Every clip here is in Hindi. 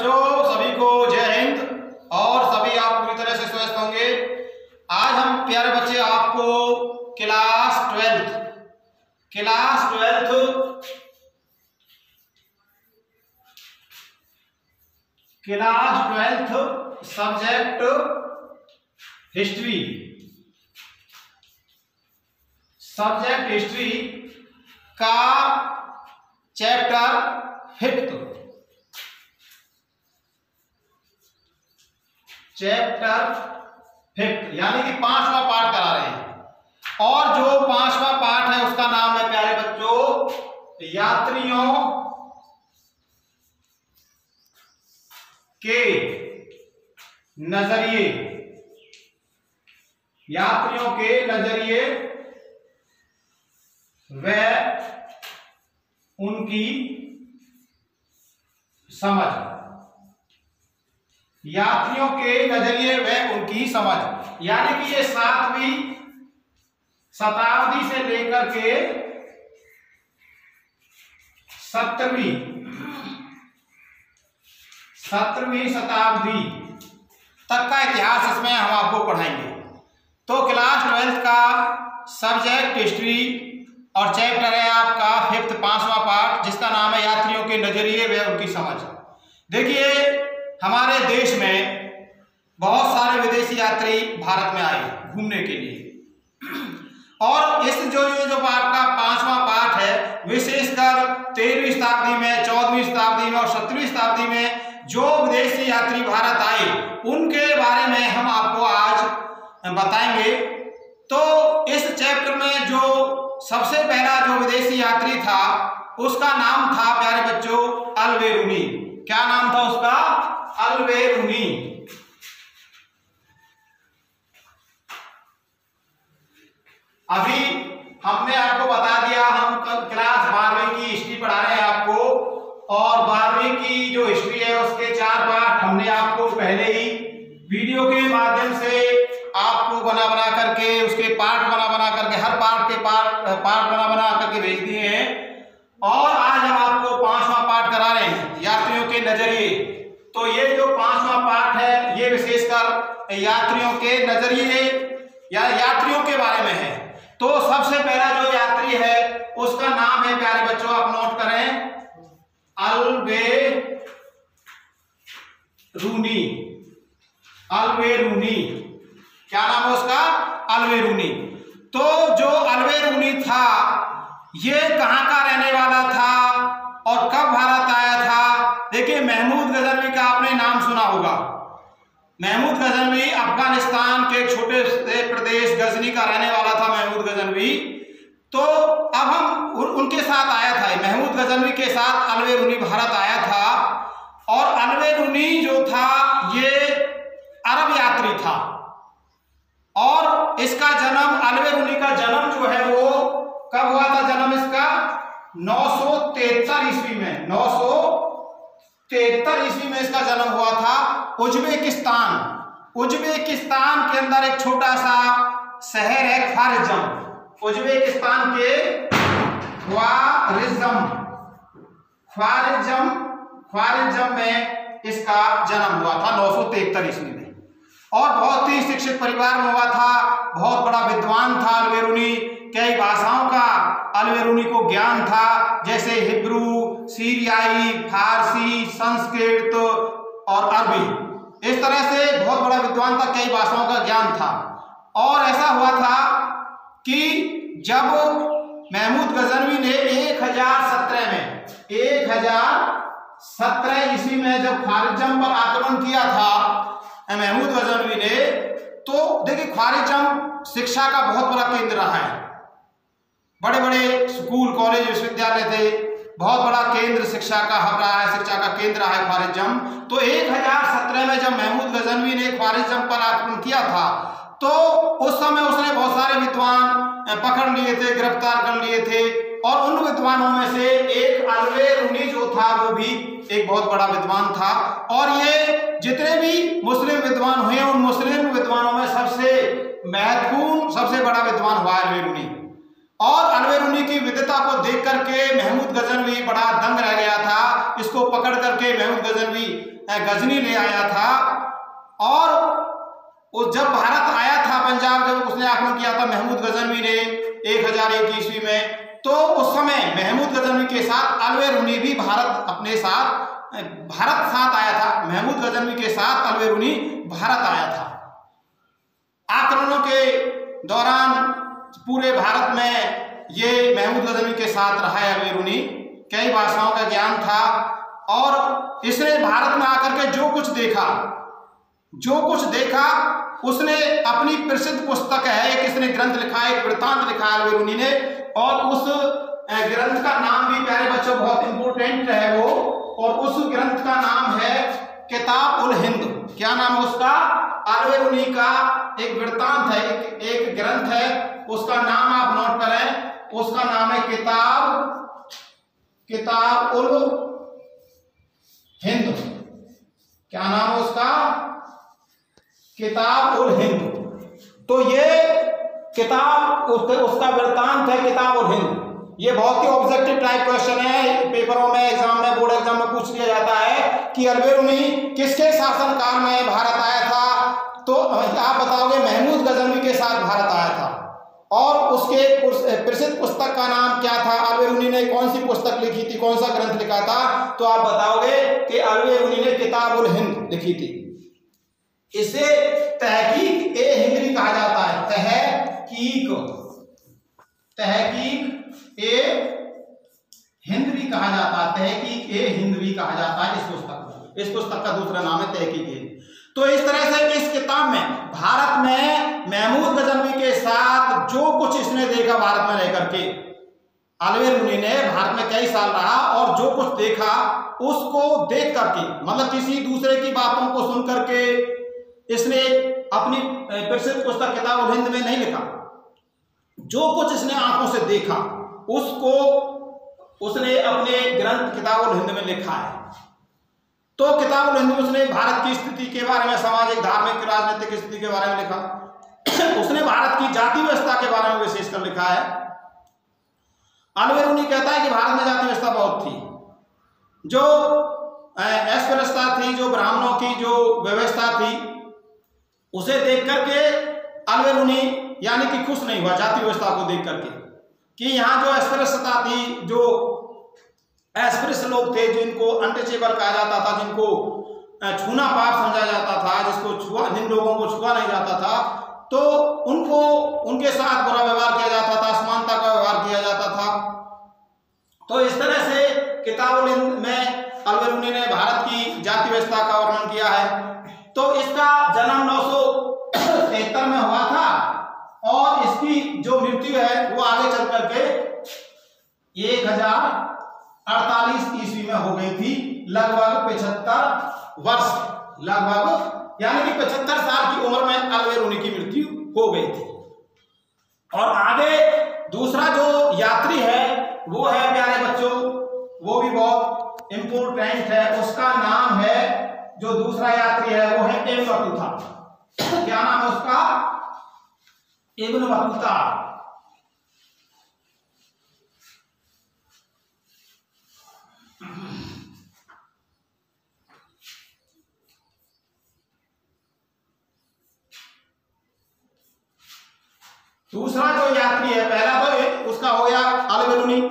बच्चों, सभी को जय हिंद और सभी आप पूरी तरह से स्वस्थ होंगे। आज हम प्यारे बच्चे आपको क्लास 12th सब्जेक्ट हिस्ट्री का चैप्टर 5th यानी कि 5वां पाठ करा रहे हैं। और जो 5वां पाठ है उसका नाम है प्यारे बच्चों यात्रियों के नजरिए व उनकी समझ। यात्रियों के नजरिए व उनकी समझ यानी कि ये 7वीं शताब्दी से लेकर के 17वीं शताब्दी तक का इतिहास इसमें हम आपको पढ़ाएंगे। तो क्लास 12th का सब्जेक्ट हिस्ट्री और चैप्टर है आपका 5th 5वां पाठ, जिसका नाम है यात्रियों के नजरिए व उनकी समझ। देखिए, हमारे देश में बहुत सारे विदेशी यात्री भारत में आए घूमने के लिए, और इस जो आपका 5वां पाठ है विशेषकर 13वीं शताब्दी में, 14वीं शताब्दी में और 17वीं शताब्दी में जो विदेशी यात्री भारत आए उनके बारे में हम आपको आज बताएंगे। तो इस चैप्टर में जो सबसे पहला जो विदेशी यात्री था उसका नाम था प्यारे बच्चों अल्बेरूनी। क्या नाम था उसका? अल्बेरूनी। अभी हमने आपको बता दिया, हम क्लास 12वीं की हिस्ट्री पढ़ा रहे हैं आपको, और 12वीं की जो हिस्ट्री है उसके 4 पाठ हमने आपको पहले ही वीडियो के माध्यम से आपको बना करके उसके पार्ट बना करके हर पार्ट के पार्ट बना करके भेज दिए हैं। और आज हम आपको 5वां पाठ करा रहे हैं यात्रियों के नजरिए। तो ये जो 5वां पाठ है ये विशेषकर यात्रियों के नजरिए या यात्रियों के बारे में है। तो सबसे पहला जो यात्री है उसका नाम है प्यारे बच्चों, आप नोट करें, अल्बेरूनी। क्या नाम है उसका? अल्बेरूनी। तो जो अल्बेरूनी था ये कहां का रहने वाला था और कब भारत आया था? देखिए, महमूद गजनवी का आपने नाम सुना होगा। महमूद गजनवी अफगानिस्तान के छोटे से प्रदेश गजनी का रहने वाला था महमूद गजनवी। तो अब हम उनके साथ आया था, महमूद गजनवी के साथ अल्बेरूनी भारत आया था। और अल्बेरूनी जो था ये अरब यात्री था, और इसका जन्म, अल्बेरूनी का जन्म जो है वो कब हुआ था? जन्म इसका 973 ईस्वी में, 973 ईस्वी में इसका जन्म हुआ था। उज्बेकिस्तान के अंदर एक छोटा सा शहर है ख्वारिज़म। उज्बेकिस्तान के ख्वारिज़म में इसका जन्म हुआ था 973 ईस्वी में। और बहुत ही शिक्षित परिवार में हुआ था, बहुत बड़ा विद्वान था अल्बेरूनी। कई भाषाओं का अल्बेरूनी को ज्ञान था, जैसे हिब्रू, सीरियाई, फारसी, संस्कृत और अरबी। इस तरह से बहुत बड़ा विद्वान था, कई भाषाओं का ज्ञान था। और ऐसा हुआ था कि जब महमूद गजनवी ने 1017 ईस्वी में जब ख्वारिज़म पर आक्रमण किया था महमूद गजनवी ने, तो देखिए ख्वारिज़म शिक्षा का बहुत बड़ा केंद्र रहा है। बड़े बड़े स्कूल, कॉलेज, विश्वविद्यालय थे, बहुत बड़ा केंद्र शिक्षा का हब रहा है, शिक्षा का केंद्र रहा है ख्वारिज़म। तो 1017 में जब महमूद गजनवी ने ख्वारिज़म पर आक्रमण किया था तो उस समय उसने बहुत सारे विद्वान पकड़ लिए थे, गिरफ्तार कर लिए थे, और उन विद्वानों में से एक अल्बेरूनी जो था वो भी एक बहुत बड़ा विद्वान था। और ये जितने भी मुस्लिम विद्वान हुए उन मुस्लिम विद्वानों में सबसे महत्वपूर्ण, सबसे बड़ा विद्वान हुआ अल्बेरूनी। और अल्बेरूनी की विद्वता को देख करके महमूद गजनवी बड़ा दंग रह गया था। इसको पकड़ करके महमूद गजनवी गजनी ले आया था। और वो जब भारत आया था पंजाब, जब उसने आक्रमण किया था महमूद गजनवी ने 1001 ईस्वी में, तो उस समय महमूद गजनवी के साथ अलवेरुनी भी भारत साथ आया था। महमूद गजनवी के साथ अलवेरुनी भारत आया था। आक्रमणों के दौरान पूरे भारत में ये महमूद गजनवी के साथ रहा है अलवेरुनी। कई भाषाओं का ज्ञान था और इसने भारत में आकर के जो कुछ देखा उसने अपनी प्रसिद्ध पुस्तक है, एक इसने ग्रंथ लिखा है, एक वृत्तांत लिखा है अलवेरुनी ने। और उस ग्रंथ का नाम भी प्यारे बच्चों बहुत इंपोर्टेंट है वो, और उस ग्रंथ का नाम है किताब उल हिंद। क्या नाम है उसका? अलवेरुनी का एक वृत्तांत है, एक ग्रंथ है, उसका नाम आप नोट करें, उसका नाम है किताब उल हिंद। क्या नाम है उसका? किताब उल हिंद। तो ये किताब उसका वृत्तांत है किताब उल हिंद। ये बहुत ही ऑब्जेक्टिव टाइप क्वेश्चन है, पेपरों में, एग्जाम में, बोर्ड एग्जाम में पूछ लिया जाता है कि अलवेरुनी किसके शासनकाल में भारत आया था। तो आप बताओगे महमूद गजनवी के साथ भारत आया था। और उसके प्रसिद्ध पुस्तक का नाम क्या था? अलवेरुनी ने कौन सी पुस्तक लिखी थी, कौन सा ग्रंथ लिखा था? तो आप बताओगे कि अलवेरुनी ने किताब उल हिंद लिखी थी। इसे तहकीक ए हिंद भी कहा जाता है। तहकीक ए हिंद भी कहा जाता है। तहकीक ए हिंद भी कहा जाता है इस पुस्तक का दूसरा नाम है तहकीक ए। तो इस तरह से इस किताब में भारत में महमूद गजनवी के साथ जो कुछ इसने देखा भारत में रह करके, अलवेरुनी ने भारत में कई साल रहा और जो कुछ देखा उसको देख करके, मतलब किसी दूसरे की बातों को सुन करके इसने अपनी प्रसिद्ध पुस्तक किताब उल हिंद में नहीं लिखा। जो कुछ इसने आंखों से देखा उसको उसने अपने ग्रंथ किताब उल हिंद में लिखा है। तो किताब उल हिंद में उसने भारत की स्थिति के बारे में, सामाजिक, धार्मिक, राजनीतिक स्थिति के बारे में लिखा। उसने भारत की जाति व्यवस्था के बारे में विशेषकर लिखा है। अलवेरुनी कहता है कि भारत में जाति व्यवस्था बहुत थी। जो अस्पृश्यता थी, जो ब्राह्मणों की जो व्यवस्था थी, उसे देख करके अलवेरुनी यानी कि खुश नहीं हुआ जाति व्यवस्था को देख करके, कि यहाँ जो अस्पृश्यता थी, जो अस्पृश्य लोग थे, जिनको अनटचेबल कहा जाता था, जिनको छूना पाप समझा जाता था, जिन लोगों को छुआ नहीं जाता था, तो उनके साथ बुरा व्यवहार किया जाता था, असमानता का व्यवहार किया जाता था। तो इस तरह से किताब उल हिंद में अलवेरुनी ने भारत की जाति व्यवस्था का वर्णन किया है। तो इसका जन्म 973 में हुआ था और इसकी जो मृत्यु है वो आगे चल करके 1048 ईस्वी में हो गई थी। लगभग 75 वर्ष, लगभग यानी कि 75 साल की उम्र में अलवेरुनी की मृत्यु हो गई थी। और आगे दूसरा जो यात्री है वो है प्यारे बच्चों, वो भी बहुत इंपोर्टेंट है। उसका नाम है, जो दूसरा यात्री है वो है इब्न बतूता। क्या नाम है उसका? Ibn Battuta. दूसरा जो यात्री है, पहला तो उसका हो गया अलवेरुनी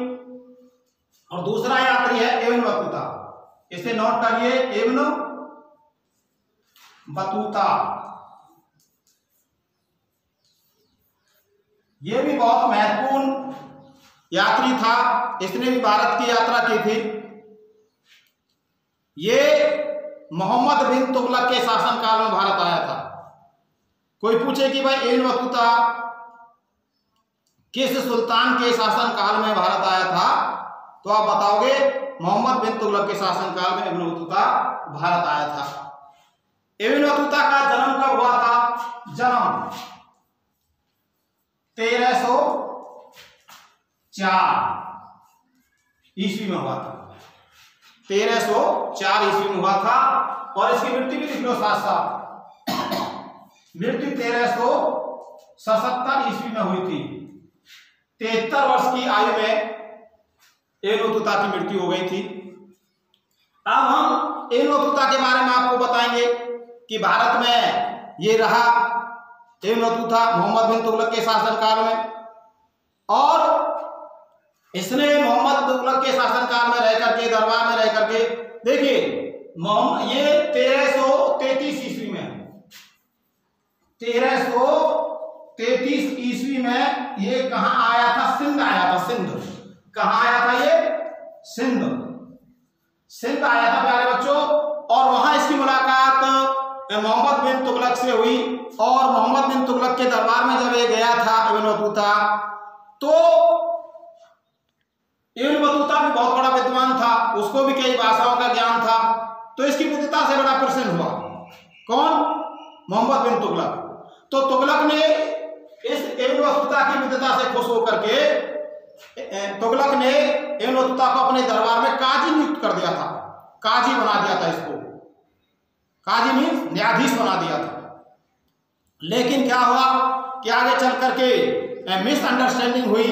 और दूसरा यात्री है इब्न बतूता। इसे नोट करिए, इब्न बतूता। यह भी बहुत महत्वपूर्ण यात्री था, इसने भी भारत की यात्रा की थी। ये मोहम्मद बिन तुगलक के शासनकाल में भारत आया था। कोई पूछे कि भाई इब्न बतूता किस सुल्तान के शासनकाल में भारत आया था, तो आप बताओगे मोहम्मद बिन तुगलक के शासनकाल में इब्न बतूता भारत आया था। इब्न बतूता का जन्म कब हुआ था? जन्म 1304 ईस्वी में हुआ था। 1304 ईस्वी में हुआ था और इसकी मृत्यु भी लिख लो साथ साथ। मृत्यु 1377 ईस्वी में हुई थी। 73 वर्ष की आयु में इब्न बतूता की मृत्यु हो गई थी। अब हम इब्न बतूता के बारे में आपको बताएंगे कि भारत में ये रहा इब्न बतूता मोहम्मद बिन तुगलक के शासनकाल में, और इसने मोहम्मद तुगलक के शासनकाल में रह करके, दरबार में रह करके, देखिए ये 1333 ईस्वी में, 1333 ईस्वी में ये कहाँ आया था? सिंध आया था। सिंध कहाँ आया था? ये सिंध आया था प्यारे बच्चों। और वहां इसकी मुलाकात मोहम्मद बिन तुगलक से हुई, और मोहम्मद बिन तुगलक के दरबार में जब ये गया था इब्न बतूता, तो इब्न बतूता भी बहुत बड़ा विद्वान था, उसको भी कई भाषाओं का ज्ञान था, तो इसकी बुद्धिता से बड़ा प्रसन्न हुआ। कौन? मोहम्मद बिन तुगलक। तो तुगलक ने इस इब्न बतूता की बुद्धिता से खुश होकर के तुगलक ने इब्न बतूता को अपने दरबार में काजी नियुक्त कर दिया था, काजी बना दिया था इसको। काजी मीन्स न्यायाधीश बना दिया था। लेकिन क्या हुआ कि आगे चल करके मिसअंडरस्टैंडिंग हुई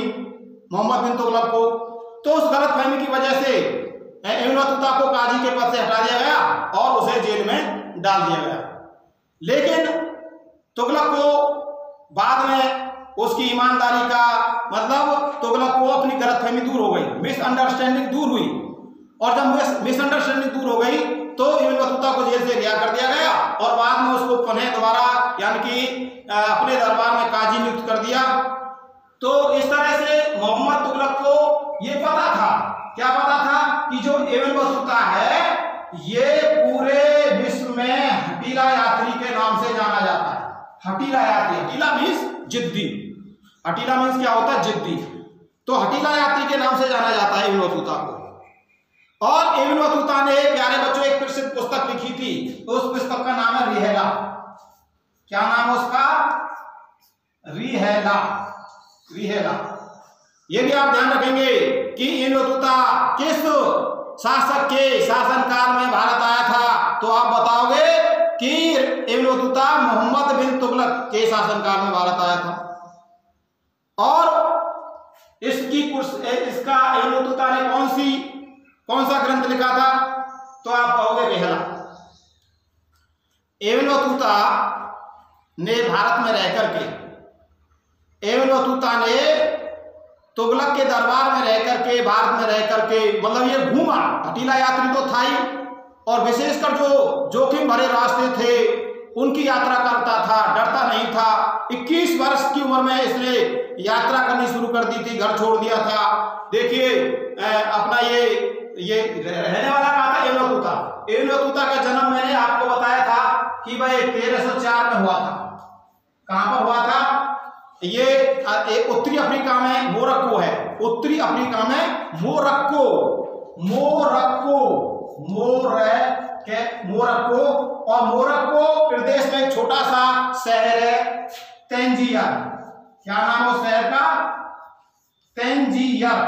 मोहम्मद बिन तुगलक को, तो उस गलतफहमी की वजह से इब्न बतूता को काजी के पद से हटा दिया गया और उसे जेल में डाल दिया गया। लेकिन तुगलक को बाद में उसकी ईमानदारी का मतलब, तुगलक को अपनी गलतफहमी दूर हो गई, मिसअंडरस्टैंडिंग दूर हुई, और जब मिसअंडरस्टैंडिंग दूर हो गई तो इब्न बतूता को जेल से रिहा कर दिया गया, और बाद में उसको पुनः दोबारा यानी कि अपने दरबार में काजी नियुक्त कर दिया। तो इस तरह से मोहम्मद तुगलक को ये पता था, क्या पता था कि जो इब्न बतूता है ये पूरे विश्व में हठीला यात्री के नाम से जाना जाता है। हठीला यात्री, हठीला मीन्स जिद्दी, हठीला मीन्स क्या होता है? जिद्दी। तो हठीला यात्री के नाम से जाना जाता है इब्न बतूता को। और इब्न बतूता ने प्यारे बच्चों एक प्रसिद्ध पुस्तक लिखी थी, उस पुस्तक का नाम है रिहला। क्या नाम है उसका? रिहला। रिहला। ये भी आप ध्यान रखेंगे कि इब्न बतूता किस शासक के शासनकाल में भारत आया था, तो आप बताओगे कि इब्न बतूता मोहम्मद बिन तुगलक के शासनकाल में भारत आया था। और इसका इब्न बतूता ने कौन सा ग्रंथ लिखा था, तो आप कहोगे रिहला। इब्न बतूता ने भारत में रह करके, इब्न बतूता ने तुगलक के दरबार में रह करके, भारत में रह करके, मतलब ये घूमा, हठीला यात्री तो था ही, और विशेषकर जो जोखिम भरे रास्ते थे उनकी यात्रा करता था, डरता नहीं था। 21 वर्ष की उम्र में इसने यात्रा करनी शुरू कर दी थी, घर छोड़ दिया था। देखिए अपना ये रहने वाला कहाँ था? Ibn Battuta. इब्न बतूता का जन्म मैंने आपको बताया था कि भाई 1304 में हुआ था। कहां पर हुआ था? ये उत्तरी अफ्रीका में मोरक्को है, उत्तरी अफ्रीका में मोरक्को, और मोरक्को प्रदेश में एक छोटा सा शहर है तंजीयर। क्या नाम है उस शहर का? तंजीयर।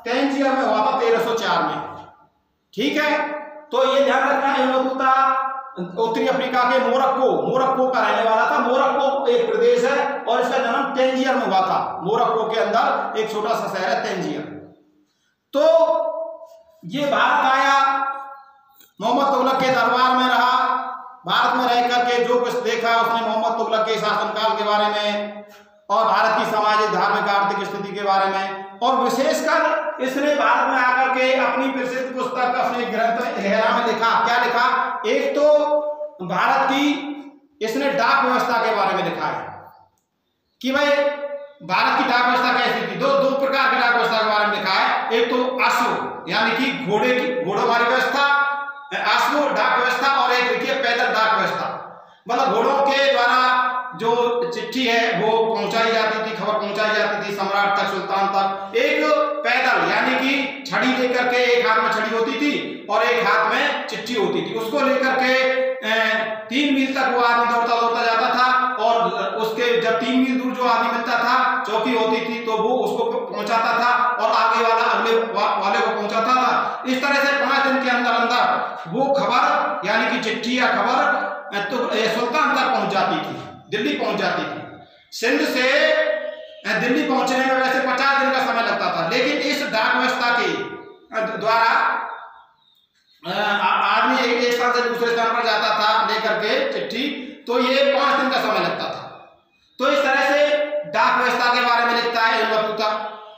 तंजीयर में हुआ था 1304 में। ठीक है, तो ये ध्यान रखना, इब्न बतूता उत्तरी अफ्रीका के मोरक्को का रहने वाला था। मोरक्को एक प्रदेश है और इसका जन्म तंजीयर में हुआ था। मोरक्को के अंदर एक छोटा सा शहर है तंजीयर। तो ये भारत आया, मोहम्मद तुगलक के दरबार में रहा, भारत में रह करके जो कुछ देखा उसने मोहम्मद तुगलक के शासनकाल के बारे में और भारत की सामाजिक, धार्मिक, आर्थिक स्थिति के बारे में, और विशेषकर इसने भारत में आकर के अपनी प्रसिद्ध पुस्तक, अपने ग्रंथ रिहला में लिखा। क्या लिखा? एक तो भारत की इसने डाक व्यवस्था के बारे में लिखा है कि भाई भारत की डाक व्यवस्था कैसी थी। दो प्रकार की डाक व्यवस्था के बारे में लिखा है। एक तो अश्व यानी कि घोड़ों वाली व्यवस्था, अश्व डाक व्यवस्था, और एक देखिए पैदल डाक व्यवस्था, मतलब घोड़ों के द्वारा जो चिट्ठी है वो पहुंचाई जाती थी, खबर पहुंचाई जाती थी सम्राट तक, सुल्तान तक। एक पैदल यानी कि छड़ी लेकर के, एक हाथ में छड़ी होती थी और एक हाथ में चिट्ठी होती थी, उसको लेकर के 3 मील तक वो आदमी दौड़ता दौड़ता जाता था, और उसके जब 3 मील दूर जो आदमी मिलता था, चौकी होती थी, तो वो उसको पहुंचाता था और आगे वाला अगले वाले को पहुंचाता था। इस तरह से 5 दिन के अंदर अंदर वो खबर यानी कि चिट्ठी या खबर तो सुल्तान तक पहुंच जाती थी, दिल्ली पहुंच जाती थी। सिंध से दिल्ली पहुंचने में वैसे 50 दिन का समय लगता था, लेकिन इस डाक व्यवस्था के द्वारा आदमी एक स्थान से दूसरे स्थान पर जाता था लेकर के चिट्ठी, तो ये 5 दिन का समय लगता था। तो इस तरह से डाक व्यवस्था के बारे में लिखता है इब्न बतूता।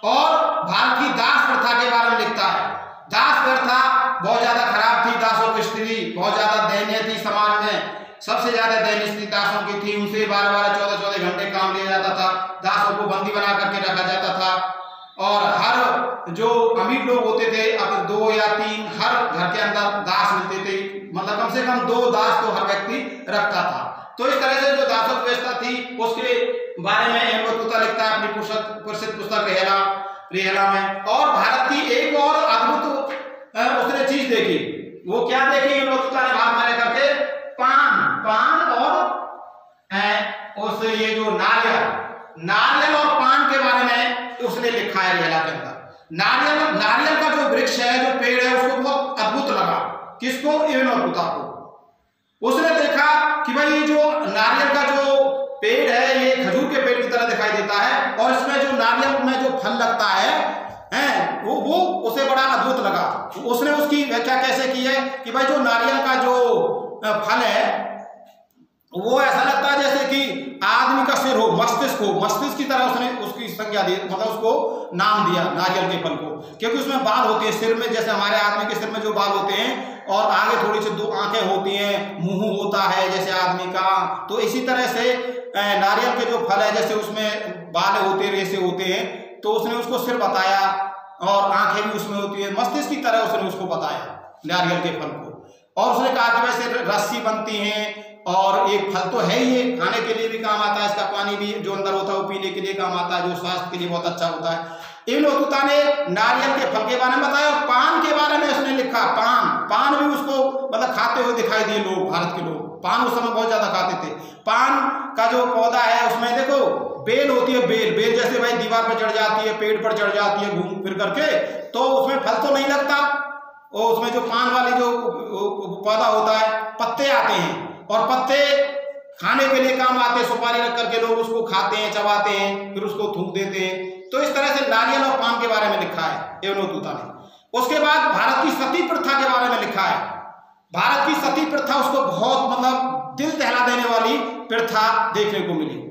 और भारत की दास प्रथा के बारे में लिखता है। दास प्रथा बहुत ज्यादा खराब थी, दासों की स्थिति बहुत ज्यादा दयनीय थी समाज में। सबसे ज्यादा दयनीय स्थिति दासों की थी, उनसे 12-12, 14-14 घंटे काम लिया जाता था, दासों को बंदी बना करके रखा जाता था। और हर जो अमीर लोग होते थे, अब 2 या 3 हर घर के अंदर दास मिलते थे, मतलब कम से कम 2 दास तो हर व्यक्ति रखता था। तो इस तरह से जो दासों की व्यवस्था थी उसके बारे में इब्न बतूता लिखता है अपनी प्रसिद्ध पुस्तक रेहला में। और भारत की एक और अद्भुत उसने चीज देखी, वो क्या देखी इब्न बतूता ने भारत में रह करके? पान और उस ये जो नारियल और पान के बारे में उसने लिखा है रेहला के अंदर। नारियल का जो वृक्ष है, जो पेड़ है, उसको बहुत अद्भुत लगा। किसको? इब्न बतूता को। उसने देखा कि भाई ये जो नारियल का जो पेड़ है ये खजूर के पेड़ की तरह दिखाई देता है, और इसमें जो नारियल में जो फल लगता है वो उसे बड़ा अद्भुत लगा। उसने उसकी व्याख्या कैसे की है कि भाई जो नारियल का जो फल है वो ऐसा लगता है जैसे कि आदमी का सिर हो, मस्तिष्क की तरह उसने उसकी संज्ञा दी, मतलब उसको नाम दिया नारियल के फल को, क्योंकि उसमें बाल होते हैं सिर में, जैसे हमारे आदमी के सिर में जो बाल होते हैं, और आगे थोड़ी सी 2 आंखें होती हैं, मुंह होता है जैसे आदमी का। तो इसी तरह से नारियल के जो फल है जैसे उसमें बाल होते हैं, रेसे होते हैं, तो उसने उसको सिर बताया, और आंखें भी उसमें होती है, मस्तिष्क की तरह उसने उसको बताया नारियल के फल को। और उसने कहा कि वैसे रस्सी बनती है, और एक फल तो है ही, ये खाने के लिए भी काम आता है, इसका पानी भी जो अंदर होता है वो पीने के लिए काम आता है, जो स्वास्थ्य के लिए बहुत अच्छा होता है। इब्न बतूता ने नारियल के फल के बारे में बताया, और पान के बारे में उसने लिखा। पान भी उसको मतलब खाते हुए दिखाई दिए लोग, भारत के लोग पान उस समय बहुत ज्यादा खाते थे। पान का जो पौधा है उसमें देखो बेल होती है, बेल जैसे भाई दीवार पर चढ़ जाती है, पेड़ पर चढ़ जाती है घूम फिर करके, तो उसमें फल तो नहीं लगता। और उसमें जो पान वाली जो पौधा होता है, पत्ते आते हैं, और पत्ते खाने के लिए काम आते हैं, सुपारी रख करके लोग उसको खाते हैं, चबाते हैं, फिर उसको थूक देते हैं। तो इस तरह से नारियल और पान के बारे में लिखा है इब्न बतूता ने। उसके बाद भारत की सती प्रथा के बारे में लिखा है। भारत की सती प्रथा उसको बहुत मतलब दिल दहला देने वाली प्रथा देखने को मिली।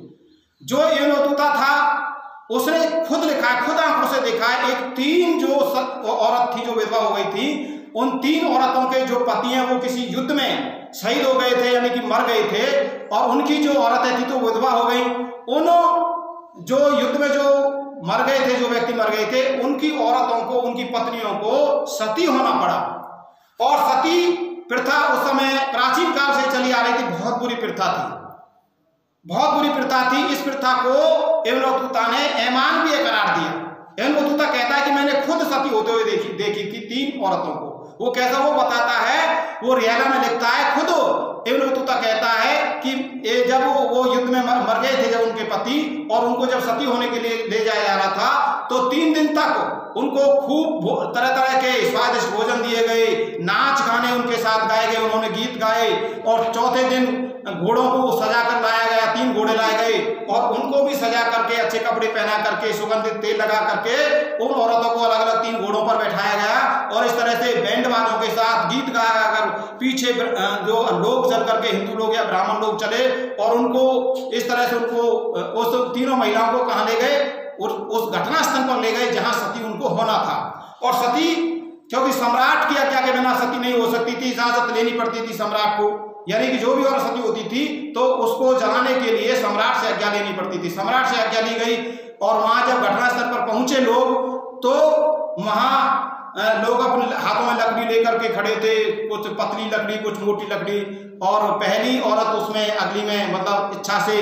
जो इब्न बतूता था उसने खुद लिखा है, खुद आंखों से देखा है। एक 3 जो औरत थी जो विधवा हो गई थी, उन 3 औरतों के जो पति हैं वो किसी युद्ध में शहीद हो गए थे, यानी कि मर गए थे, और उनकी जो औरतें थी तो विधवा हो गई। उन जो युद्ध में जो मर गए थे, जो व्यक्ति मर गए थे, उनकी औरतों को, उनकी पत्नियों को सती होना पड़ा। और सती प्रथा उस समय प्राचीन काल से चली आ रही थी, बहुत बुरी प्रथा थी, बहुत बुरी प्रथा थी। इस प्रथा को इब्न बतूता ने ऐमान भी करार दिया। इब्न बतूता कहता है कि मैंने खुद सती होते हुए देखी थी 3 औरतों को। वो कैसा वो बताता है, वो रेहला में लिखता है। खुद इब्न बतूता कहता है कि जब वो युद्ध में मर गए थे, जब उनके पति, और उनको जब सती होने के लिए ले जाया जा रहा था, तो 3 दिन तक उनको खूब तरह तरह के स्वादिष्ट भोजन दिए गए, नाच गाने उनके साथ गाए गए, उन्होंने गीत गाए। और चौथे दिन घोड़ों को सजा कर लाया गया, 3 घोड़े लाए गए, और उनको भी सजा करके, अच्छे कपड़े पहना करके, सुगंधित तेल लगा करके उन औरतों को अलग अलग 3 घोड़ों पर बैठाया गया। और इस तरह से बैंड बाजों के साथ गीत गाया कर पीछे जो लोग चल करके, हिंदू लोग या ब्राह्मण लोग चले, और उनको इस तरह से उनको उस 3 महिलाओं को कहाँ ले गए? उस घटना स्थल पर ले गए जहां सती उनको होना था। और सती, क्योंकि सम्राट की आज्ञा के बिना सती नहीं हो सकती थी, इजाजत लेनी पड़ती थी सम्राट को, यानी कि जो भी और सती होती थी तो उसको जलाने के लिए सम्राट से आज्ञा लेनी पड़ती थी। सम्राट से आज्ञा ली गई, और वहां जब घटनास्थल पर पहुंचे लोग, तो वहां लोग अपने हाथों में लकड़ी लेकर के खड़े थे, कुछ पतली लकड़ी, कुछ मोटी लकड़ी, और पहली औरत उसमें अग्नि में मतलब इच्छा से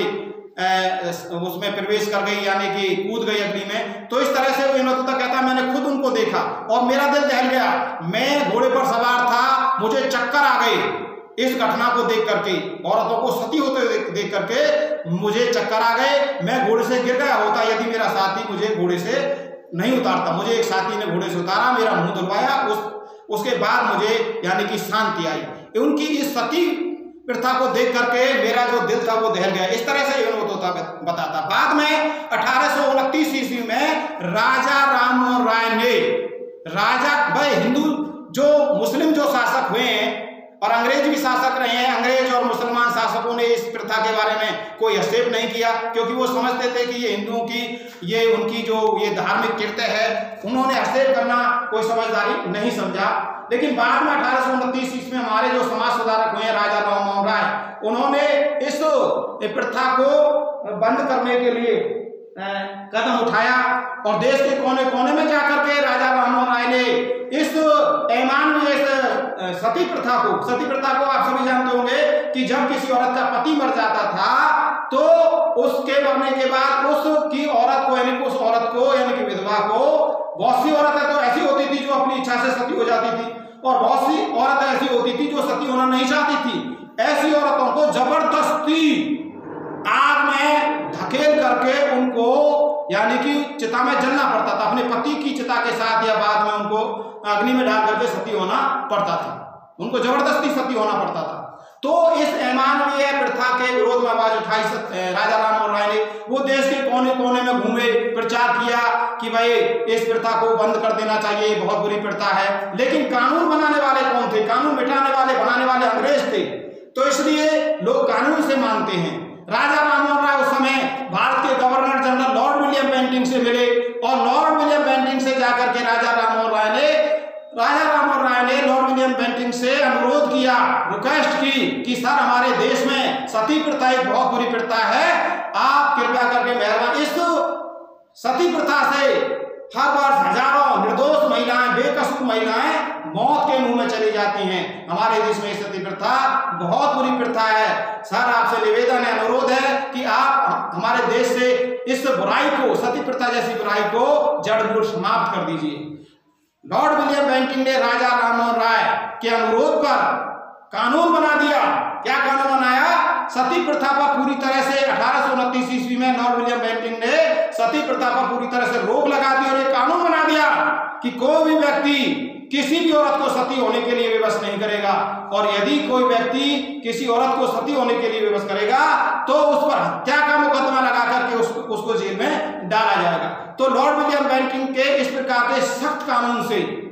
उसमें प्रवेश कर गई, यानी कि कूद गई अग्नि में। तो इस तरह से इब्न बतूता कहता है मैंने खुद उनको देखा और मेरा दिल दहल गया। मैं घोड़े पर सवार था, मुझे चक्कर आ गए इस घटना को देख करके, औरतों को सती होते हुए देख करके मुझे चक्कर आ गए। मैं घोड़े से गिर गया होता यदि मेरा साथी मुझे घोड़े से नहीं उतारता। मुझे एक साथी ने घोड़े से उतारा, मेरा मुंह धुलवाया, उसके बाद मुझे यानी कि शांति आई। उनकी इस सती प्रथा को देख करके मेरा जो दिल था वो दहल गया। इस तरह से इब्न बतूता बताता। बाद में 1829 ईस्वी में राजा राममोहन राय ने, राजा भाई हिंदू जो मुस्लिम जो शासक हुए हैं और अंग्रेज भी शासक रहे हैं, अंग्रेज और मुसलमान शासकों ने इस प्रथा के बारे में कोई हस्तक्षेप नहीं किया, क्योंकि वो समझते थे कि ये हिंदुओं की, ये उनकी जो ये धार्मिक कृत्य है, उन्होंने हस्तक्षेप करना कोई समझदारी नहीं समझा। लेकिन बाद में 1829 ईस्वी में हमारे जो समाज सुधारक हुए राजा राममोहन राय, उन्होंने इस प्रथा को बंद करने के लिए कदम उठाया और देश के कोने कोने में जाकर के राजा राममोहन राय ने इस सती प्रथा को आप सभी जानते होंगे कि जब किसी औरत का पति मर जाता था तो उसके मरने के बाद उसकी औरत को यानी कि विधवा को, बहुत सी औरतें तो ऐसी होती थी जो अपनी इच्छा से सती हो जाती थी और बहुत सी औरतें ऐसी होती थी जो सती होना नहीं चाहती थी। ऐसी औरतों को जबरदस्ती आग में धकेल करके उनको यानी कि चिता में जलना पड़ता था, अपने पति की चिता के साथ, या बाद में उनको अग्नि में डाल करके सती होना पड़ता था, उनको जबरदस्ती सती होना पड़ता था। तो इस अमानवीय प्रथा के विरोध में आवाज उठाई राजा राममोहन राय ने। वो देश के कोने कोने में घूमे, प्रचार किया कि भाई इस प्रथा को बंद कर देना चाहिए, बहुत बुरी प्रथा है। लेकिन कानून बनाने वाले कौन थे? कानून मिटाने वाले, बनाने वाले अंग्रेज थे। तो इसलिए लोग कानून से मानते हैं। राजा राममोहन राय उस समय भारत के governor general Lord William Bentinck से मिले और लॉर्ड विलियम बेंटिंक से जाकर के राजा राममोहन राय ने लॉर्ड विलियम बेंटिंक से अनुरोध किया, रिक्वेस्ट की कि सर हमारे देश में सती प्रथा एक बहुत बुरी प्रथा है, आप कृपया करके मेहरबान, इस सती प्रथा से हर वर्ष हजारों निर्दोष महिलाएं, बेकसूर महिलाएं मौत के मुंह में चली जाती हैं। हमारे देश में सती प्रथा बहुत बुरी प्रथा है। सर आपसे निवेदन है, अनुरोध है कि आप हमारे देश से इस बुराई को, सती प्रथा जैसी बुराई को जड़-बूड़ समाप्त कर दीजिए। लॉर्ड विलियम बेंटिंक ने राजा राममोहन राय के अनुरोध पर कानून बना दिया। क्या कानून बनाया? सती प्रथा पर पूरी तरह से 1829 ईस्वी में लॉर्ड विलियम बेंटिंक ने सती प्रथा पर पूरी तरह से रोक लगा दी और एक कानून बना दिया कि कोई भी व्यक्ति किसी भी औरत को सती होने के लिए विवश नहीं करेगा, और यदि कोई व्यक्ति किसी औरत को सती होने के लिए विवश करेगा तो उस पर हत्या का मुकदमा लगा करके उसको जेल में डाला जाएगा। तो लॉर्ड विलियम बेंटिंक के इस प्रकार के सख्त कानून से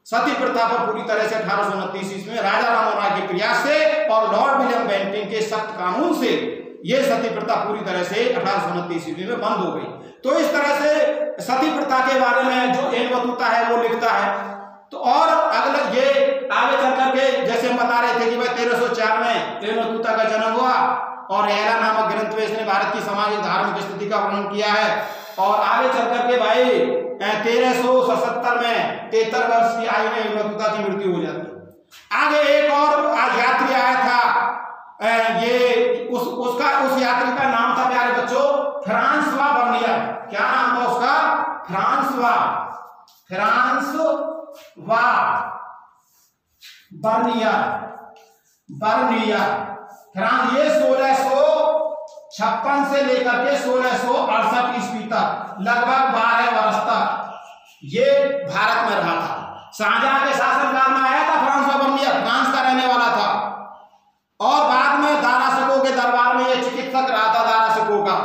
सती प्रथा पर पूरी तरह से 1829 ईस्वी में राजा राममोहन राय के प्रयास से और लॉर्ड विलियम बेंटिंक के सख्त कानून से यह सती प्रथा पूरी तरह से 1829 ईस्वी में बंद हो गई। तो इस तरह से सती प्रथा के बारे में जो एन बतूता है वो लिखता है। तो और अगला ये आगे चल करके जैसे हम बता रहे थे कि भाई 1304 में एन बतूता का जन्म हुआ और एला नामक ग्रंथ में इसने भारत की सामाजिक धार्मिक स्थिति का वर्णन किया है। और आगे चल करके भाई 1377 में 73 वर्ष की आयु में एन बतूता की मृत्यु हो जाती है। आगे एक और आज यात्री आया था, ये उस यात्री का नाम था प्यारे बच्चों फ्रांसवा बर्नियर। क्या नाम था उसका? Francois Bernier. ये 1656 से लेकर के 1668 ईस्वी तक लगभग 12 वर्ष तक ये भारत में रहा था। शाहजहां के शासनकाल में आया था फ्रांसवा बर्नियर, फ्रांस का रहने वाला था, और बाद में दारा शिकोह के दरबार में यह चिकित्सक रहा था। दारा शिकोह का,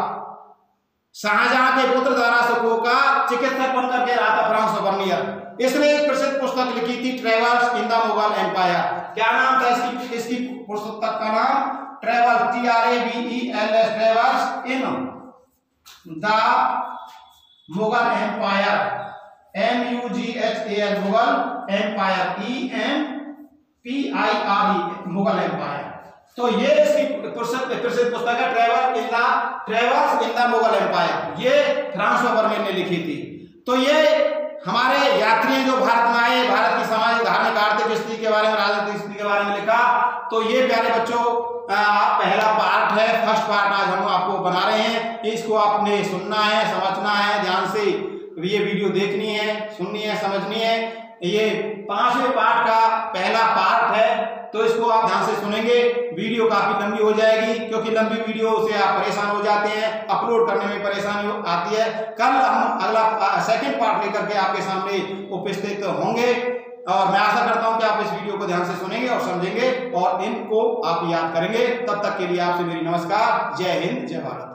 शाहजहां के पुत्र दारा शिकोह का चिकित्सक बनकर के रहा था फ्रांसवा बर्नियर। इसने एक प्रसिद्ध पुस्तक लिखी थी, travels in the Mughal empire. क्या नाम था इसकी पुस्तक का नाम? Travels, TRAVELS, travels in the Mughal empire, MUGHAL, Mughal empire, EMPIRE, Mughal empire. तो ये इसकी प्रसिद्ध पुस्तक है, travels in the Mughal empire. ये फ्रांसवा बर्नियर ने लिखी थी। तो ये हमारे यात्री जो भारत में आए, भारत की सामाजिक धार्मिक आर्थिक स्थिति के बारे में, राजनीतिक स्थिति के बारे में लिखा। तो ये प्यारे बच्चों पहला पार्ट है, फर्स्ट पार्ट आज हम आपको बना रहे हैं। इसको आपने सुनना है, समझना है, ध्यान से ये वीडियो देखनी है, सुननी है, समझनी है। ये 5वें पार्ट का पहला पार्ट है, तो इसको आप ध्यान से सुनेंगे। वीडियो काफी लंबी हो जाएगी क्योंकि लंबी वीडियो से आप परेशान हो जाते हैं, अपलोड करने में परेशानी आती है। कल हम अगला सेकंड पार्ट लेकर के आपके सामने उपस्थित होंगे और मैं आशा करता हूं कि आप इस वीडियो को ध्यान से सुनेंगे और समझेंगे और इनको आप याद करेंगे। तब तक के लिए आपसे मेरी नमस्कार। जय हिंद, जय भारत।